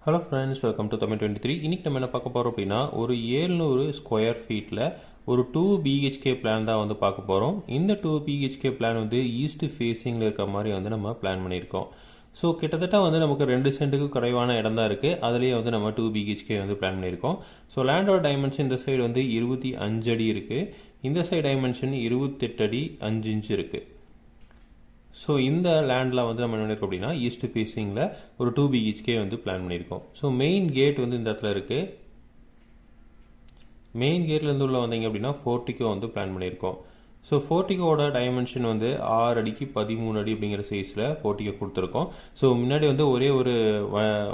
Hello friends, welcome to Tamil 23. இன்றைக்கி நம்ம என்ன பார்க்க போகிறோம் அப்படின்னா, ஒரு 700 ஸ்கொயர் ஃபீட்டில் ஒரு 2 பிஹெச்கே பிளான் தான் வந்து பார்க்க போகிறோம். இந்த 2 பிஹெச்கே பிளான் வந்து ஈஸ்ட் ஃபேஸிங்கில் இருக்கிற மாதிரி வந்து நம்ம பிளான் பண்ணியிருக்கோம். ஸோ கிட்டத்தட்ட வந்து நமக்கு 2 சென்ட்டுக்கு குறைவான இடம் தான் இருக்குது. அதுலேயே வந்து நம்ம 2 பிஹெச்கே வந்து பிளான் பண்ணியிருக்கோம். ஸோ லேண்டோட டைமென்ஷன் இந்த சைடு வந்து 25 அடி இருக்குது. இந்த சைடு டைமென்ஷன் 28 அடி 5 இன்ச் இருக்குது. ஸோ இந்த லேண்டில் வந்து நம்ம என்ன பண்ணியிருக்கோம் அப்படின்னா, ஈஸ்ட் ஃபேஸிங்கில் ஒரு 2 பிஹெச்கே வந்து பிளான் பண்ணியிருக்கோம். ஸோ மெயின் கேட் வந்து இந்த இடத்துல இருக்குது. மெயின் கேட்லேருந்து உள்ள வந்தீங்க அப்படின்னா போர்ட்டிகோ வந்து பிளான் பண்ணியிருக்கோம். ஸோ போர்ட்டிகோட டைமென்ஷன் வந்து 6 அடிக்கு 13 அடி அப்படிங்கிற சைஸில் போர்ட்டிகோ கொடுத்துருக்கோம். ஸோ முன்னாடி வந்து ஒரே ஒரு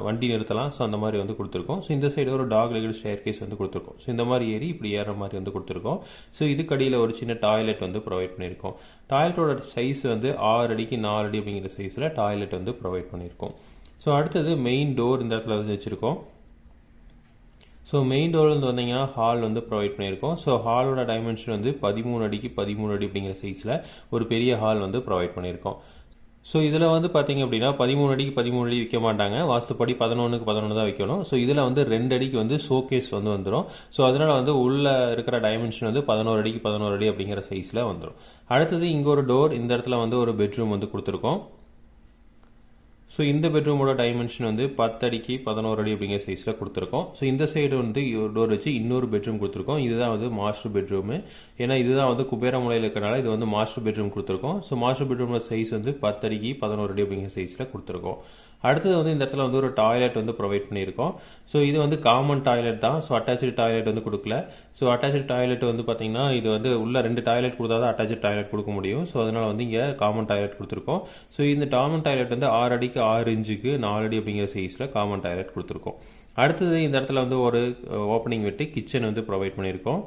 வண்டி நிறுத்தலாம். ஸோ அந்த மாதிரி வந்து கொடுத்துருக்கோம். ஸோ இந்த சைடு ஒரு டாக் லெகட் ஸ்டேர் கேஸ் வந்து கொடுத்துருக்கோம். ஸோ இந்த மாதிரி ஏறி இப்படி ஏறுற மாதிரி வந்து கொடுத்துருக்கோம். ஸோ இதுக்கடியில் ஒரு சின்ன டாய்லெட் வந்து ப்ரொவைட் பண்ணியிருக்கோம். டாய்லெட்டோட சைஸ் வந்து 6 அடிக்கு 4 அடி அப்படிங்கிற சைஸில் டாய்லெட் வந்து ப்ரொவைட் பண்ணியிருக்கோம். ஸோ அடுத்தது மெயின் டோர் இந்த இடத்துல வந்து வச்சுருக்கோம். ஸோ மெயின் டோர்லேருந்து வந்தீங்கன்னா ஹால் வந்து ப்ரொவைட் பண்ணியிருக்கோம். ஸோ ஹாலோட டைமென்ஷன் வந்து 13 அடிக்கு 13 அடி அப்படிங்கிற சைஸில் ஒரு பெரிய ஹால் வந்து ப்ரொவைட் பண்ணியிருக்கோம். ஸோ இதில் வந்து பார்த்தீங்க அப்படின்னா 13 அடிக்கு 13 அடி வைக்க மாட்டாங்க. வாஸ்துப்படி 11க்கு 11 தான் வைக்கணும். ஸோ இதில் வந்து 2 அடிக்கு வந்து ஷோகேஸ் வந்து வந்துடும். ஸோ அதனால் வந்து உள்ளே இருக்கிற டைமென்ஷன் வந்து 11 அடிக்கு 11 அடி அப்படிங்கிற சைஸில் வந்துடும். அடுத்தது இங்கே ஒரு டோர், இந்த இடத்துல வந்து ஒரு பெட்ரூம் வந்து கொடுத்துருக்கோம். ஸோ இந்த பெட்ரூமோட டைமென்ஷன் வந்து 10 அடிக்கு 11 அடி அப்படிங்கிற சைஸில் கொடுத்துருக்கோம். ஸோ இந்த சைடு வந்து டோர் வச்சு இன்னொரு பெட்ரூம் கொடுத்துருக்கோம். இதுதான் வந்து மாஸ்டர் பெட்ரூமு. ஏன்னா இதுதான் வந்து குபேர மூலையில் இருக்கிறனால இது வந்து மாஸ்டர் பெட்ரூம் கொடுத்துருக்கோம். ஸோ மாஸ்டர் பெட்ரூமோட சைஸ் வந்து 10 அடிக்கு 11 அடி அப்படிங்கிற சைஸில் கொடுத்துருக்கோம். அடுத்தது வந்து இந்த இடத்துல வந்து ஒரு டாய்லெட் வந்து ப்ரொவைட் பண்ணியிருக்கோம். ஸோ இது வந்து காமன் டாய்லெட் தான். ஸோ அட்டாச்சு டாய்லெட் வந்து கொடுக்கல. ஸோ அட்டாச்சு டாய்லெட் வந்து பார்த்தீங்கன்னா இது வந்து உள்ள 2 டாய்லெட் கொடுத்தா தான் அட்டாச்சு டாய்லெட் கொடுக்க முடியும். ஸோ அதனால் வந்து இங்கே காமன் டாய்லெட் கொடுத்துருக்கோம். ஸோ இந்த காமன் டாய்லெட் வந்து 6 அடிக்கு 6 இன்ச்சுக்கு 4 அடி அப்படிங்கிற சைஸில் காமன் டாய்லெட் கொடுத்துருக்கோம். அடுத்தது இந்த இடத்துல வந்து ஒரு ஓப்பனிங் விட்டு கிச்சன் வந்து ப்ரொவைட் பண்ணியிருக்கோம்.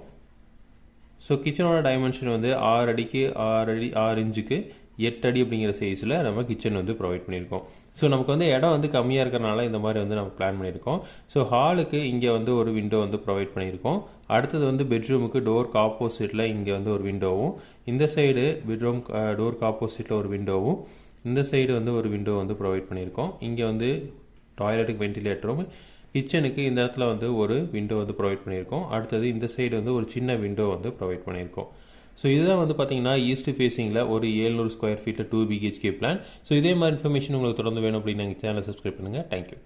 ஸோ கிச்சனோட டைமென்ஷன் வந்து 6 அடிக்கு 6 இன்ச்சுக்கு 8 அடி அப்படிங்கிற சைஸில் நம்ம கிச்சன் வந்து ப்ரொவைட் பண்ணியிருக்கோம். ஸோ நமக்கு வந்து இடம் வந்து கம்மியாக இருக்கிறனால இந்த மாதிரி வந்து நம்ம பிளான் பண்ணியிருக்கோம். ஸோ ஹாலுக்கு இங்கே வந்து ஒரு விண்டோ வந்து ப்ரொவைட் பண்ணியிருக்கோம். அடுத்தது வந்து பெட்ரூமுக்கு டோருக்கு ஆப்போசிட்டில் இங்கே வந்து ஒரு விண்டோவும், இந்த சைடு பெட்ரூம் டோருக்கு ஆப்போசிட்டில் ஒரு விண்டோவும், இந்த சைடு வந்து ஒரு விண்டோ வந்து ப்ரொவைட் பண்ணியிருக்கோம். இங்கே வந்து டாய்லெட்டுக்கு வென்டிலேட்டரும், கிச்சனுக்கு இந்த இடத்துல வந்து ஒரு விண்டோ வந்து ப்ரொவைட் பண்ணியிருக்கோம். அடுத்தது இந்த சைடு வந்து ஒரு சின்ன விண்டோ வந்து ப்ரொவைட் பண்ணியிருக்கோம். ஸோ இதுதான் வந்து பார்த்தீங்கன்னா ஈஸ்ட் ஃபேஸிங்கில் ஒரு 700 ஸ்கொயர் ஃபீட்டில் 2 பிஹெச்கே பிளான். ஸோ இதே மாதிரி இன்ஃபர்மேஷன் உங்களுக்கு தொடர்ந்து வேணும் அப்படின்னு எங்கள் சேனலை சப்ஸ்கிரைப் பண்ணுங்கள். தேங்க்யூ.